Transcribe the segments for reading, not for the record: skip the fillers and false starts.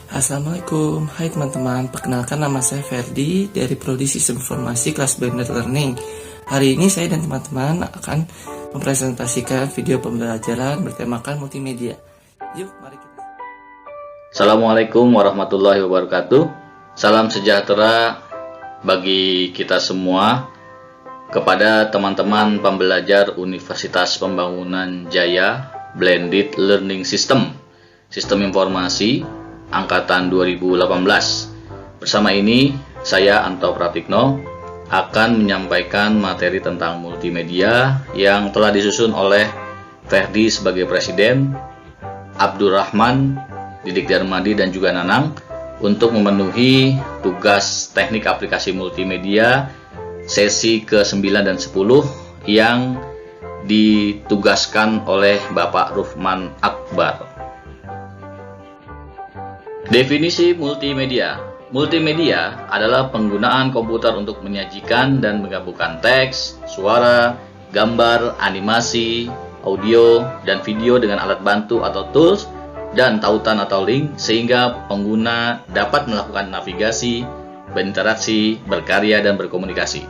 Assalamualaikum, hai teman-teman, perkenalkan nama saya Ferdi dari Prodi Sistem Informasi kelas Blended Learning. Hari ini saya dan teman-teman akan mempresentasikan video pembelajaran bertemakan multimedia. Yuk, mari kita. Assalamualaikum warahmatullahi wabarakatuh. Salam sejahtera bagi kita semua. Kepada teman-teman pembelajar Universitas Pembangunan Jaya Blended Learning System, Sistem Informasi Angkatan 2018. Bersama ini, saya Anto Pratikno akan menyampaikan materi tentang multimedia yang telah disusun oleh Ferdi sebagai Presiden, Abdurrahman, Didik Darmadi, dan juga Nanang untuk memenuhi tugas teknik aplikasi multimedia sesi ke-9 dan 10 yang ditugaskan oleh Bapak Rufman Akbar. Definisi multimedia. Multimedia adalah penggunaan komputer untuk menyajikan dan menggabungkan teks, suara, gambar, animasi, audio, dan video dengan alat bantu atau tools dan tautan atau link sehingga pengguna dapat melakukan navigasi, berinteraksi, berkarya, dan berkomunikasi.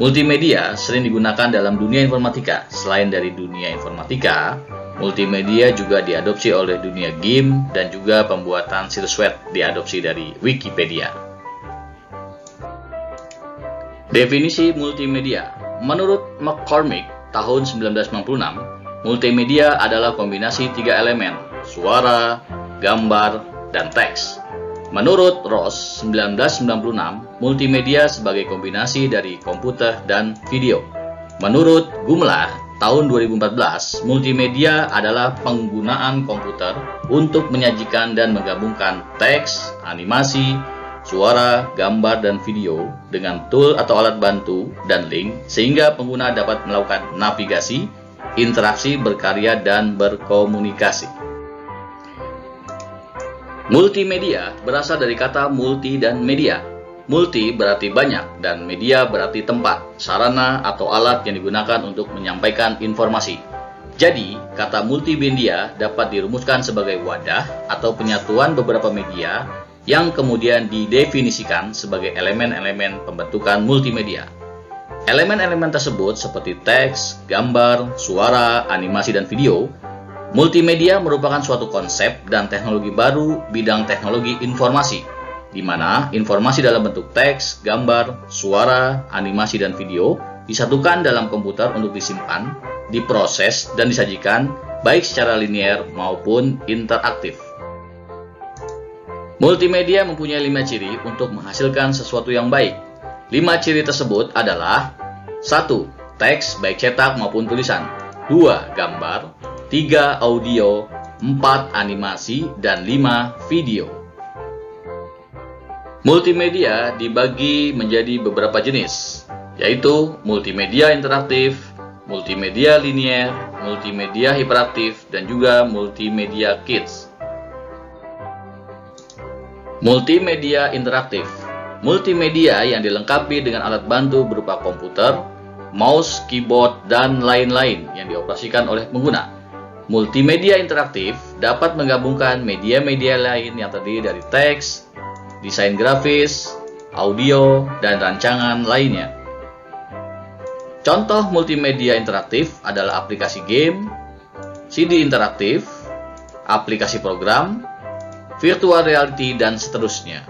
Multimedia sering digunakan dalam dunia informatika. Selain dari dunia informatika, multimedia juga diadopsi oleh dunia game dan juga pembuatan situs web diadopsi dari Wikipedia. Definisi multimedia. Menurut McCormick tahun 1996, multimedia adalah kombinasi tiga elemen, suara, gambar, dan teks. Menurut Ross 1996, multimedia sebagai kombinasi dari komputer dan video. Menurut Gumlar tahun 2014, multimedia adalah penggunaan komputer untuk menyajikan dan menggabungkan teks, animasi, suara, gambar, dan video dengan tool atau alat bantu dan link sehingga pengguna dapat melakukan navigasi, interaksi, berkarya, dan berkomunikasi. Multimedia berasal dari kata multi dan media. Multi berarti banyak dan media berarti tempat, sarana, atau alat yang digunakan untuk menyampaikan informasi. Jadi, kata multimedia dapat dirumuskan sebagai wadah atau penyatuan beberapa media yang kemudian didefinisikan sebagai elemen-elemen pembentukan multimedia. Elemen-elemen tersebut seperti teks, gambar, suara, animasi, dan video. Multimedia merupakan suatu konsep dan teknologi baru bidang teknologi informasi, di mana informasi dalam bentuk teks, gambar, suara, animasi, dan video disatukan dalam komputer untuk disimpan, diproses, dan disajikan baik secara linear maupun interaktif. Multimedia mempunyai 5 ciri untuk menghasilkan sesuatu yang baik. 5 ciri tersebut adalah 1. Teks baik cetak maupun tulisan. 2. Gambar. 3. Audio. 4. Animasi. Dan 5. Video. Multimedia dibagi menjadi beberapa jenis, yaitu multimedia interaktif, multimedia linear, multimedia hiperaktif, dan juga multimedia kids. Multimedia interaktif. Multimedia yang dilengkapi dengan alat bantu berupa komputer, mouse, keyboard, dan lain-lain yang dioperasikan oleh pengguna. Multimedia interaktif dapat menggabungkan media-media lain yang terdiri dari teks, desain grafis, audio, dan rancangan lainnya. Contoh multimedia interaktif adalah aplikasi game, CD interaktif, aplikasi program, virtual reality, dan seterusnya.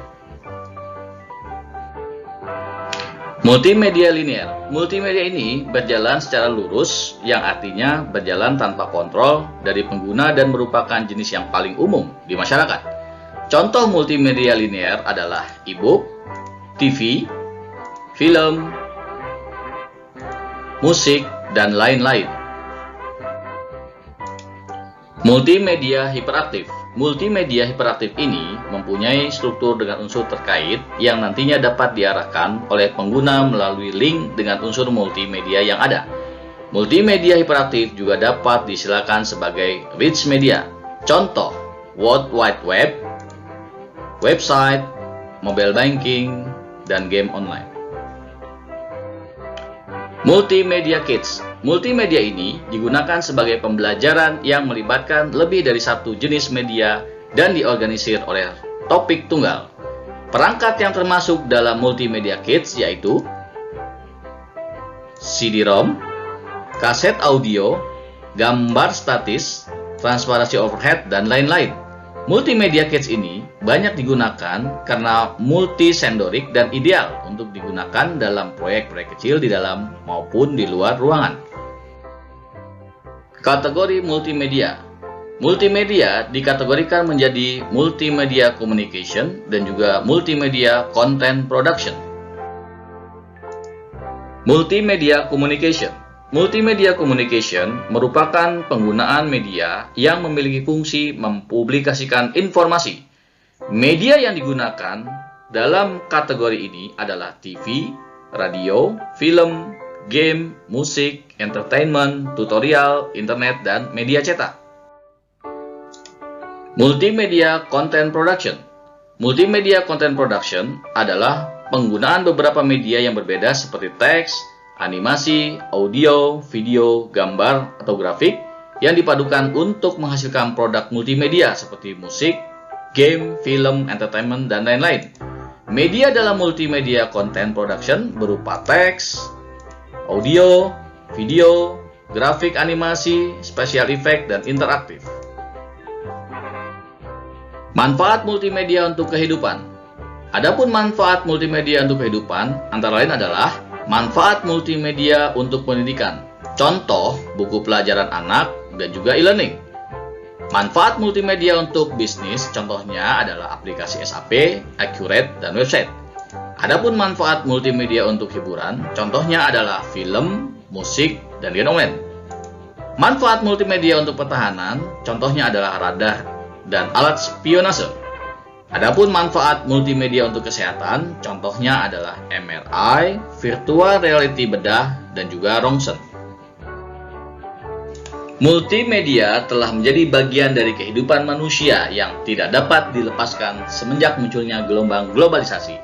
Multimedia linear. Multimedia ini berjalan secara lurus, yang artinya berjalan tanpa kontrol dari pengguna dan merupakan jenis yang paling umum di masyarakat. Contoh multimedia linear adalah e-book, TV, film, musik, dan lain-lain. Multimedia hiperaktif. Multimedia hiperaktif ini mempunyai struktur dengan unsur terkait yang nantinya dapat diarahkan oleh pengguna melalui link dengan unsur multimedia yang ada. Multimedia hiperaktif juga dapat disilakan sebagai rich media. Contoh, World Wide Web, website, mobile banking, dan game online. Multimedia Kids. Multimedia ini digunakan sebagai pembelajaran yang melibatkan lebih dari satu jenis media dan diorganisir oleh topik tunggal. Perangkat yang termasuk dalam Multimedia Kits yaitu CD-ROM, kaset audio, gambar statis, transparansi overhead, dan lain-lain. Multimedia Kits ini banyak digunakan karena multisensorik dan ideal untuk digunakan dalam proyek-proyek kecil di dalam maupun di luar ruangan. Kategori multimedia. Multimedia dikategorikan menjadi multimedia communication dan juga multimedia content production. Multimedia communication. Multimedia communication merupakan penggunaan media yang memiliki fungsi mempublikasikan informasi. Media yang digunakan dalam kategori ini adalah TV, radio, film, game, musik, entertainment, tutorial, internet, dan media cetak. Multimedia content production. Multimedia content production adalah penggunaan beberapa media yang berbeda seperti teks, animasi, audio, video, gambar, atau grafik yang dipadukan untuk menghasilkan produk multimedia seperti musik, game, film, entertainment, dan lain-lain. Media dalam multimedia content production berupa teks, audio, video, grafik animasi, special effect, dan interaktif. Manfaat multimedia untuk kehidupan. Adapun manfaat multimedia untuk kehidupan antara lain adalah manfaat multimedia untuk pendidikan, contoh buku pelajaran anak dan juga e-learning. Manfaat multimedia untuk bisnis, contohnya adalah aplikasi SAP, Accurate, dan website. Adapun manfaat multimedia untuk hiburan, contohnya adalah film, musik, dan game online. Manfaat multimedia untuk pertahanan, contohnya adalah radar dan alat spionase. Adapun manfaat multimedia untuk kesehatan, contohnya adalah MRI, virtual reality bedah, dan juga rongsen. Multimedia telah menjadi bagian dari kehidupan manusia yang tidak dapat dilepaskan semenjak munculnya gelombang globalisasi.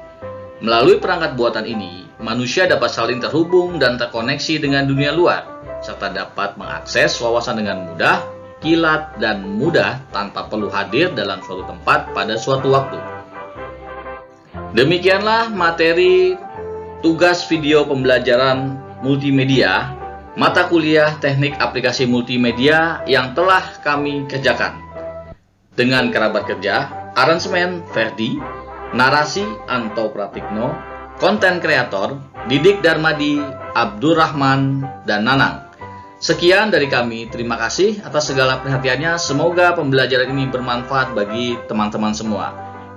Melalui perangkat buatan ini, manusia dapat saling terhubung dan terkoneksi dengan dunia luar, serta dapat mengakses wawasan dengan mudah, kilat, dan mudah tanpa perlu hadir dalam suatu tempat pada suatu waktu. Demikianlah materi tugas video pembelajaran multimedia mata kuliah teknik aplikasi multimedia yang telah kami kerjakan. Dengan kerabat kerja, aransemen Ferdi, narasi Anto Pratikno, konten kreator Didik Darmadi, Abdurrahman, dan Nanang. Sekian dari kami, terima kasih atas segala perhatiannya. Semoga pembelajaran ini bermanfaat bagi teman-teman semua.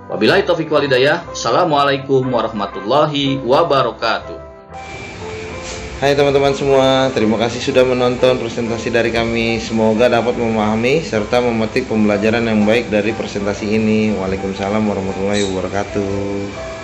Wabillahi taufiq wal hidayah. Assalamualaikum warahmatullahi wabarakatuh. Hai teman-teman semua, terima kasih sudah menonton presentasi dari kami. Semoga dapat memahami serta memetik pembelajaran yang baik dari presentasi ini. Waalaikumsalam warahmatullahi wabarakatuh.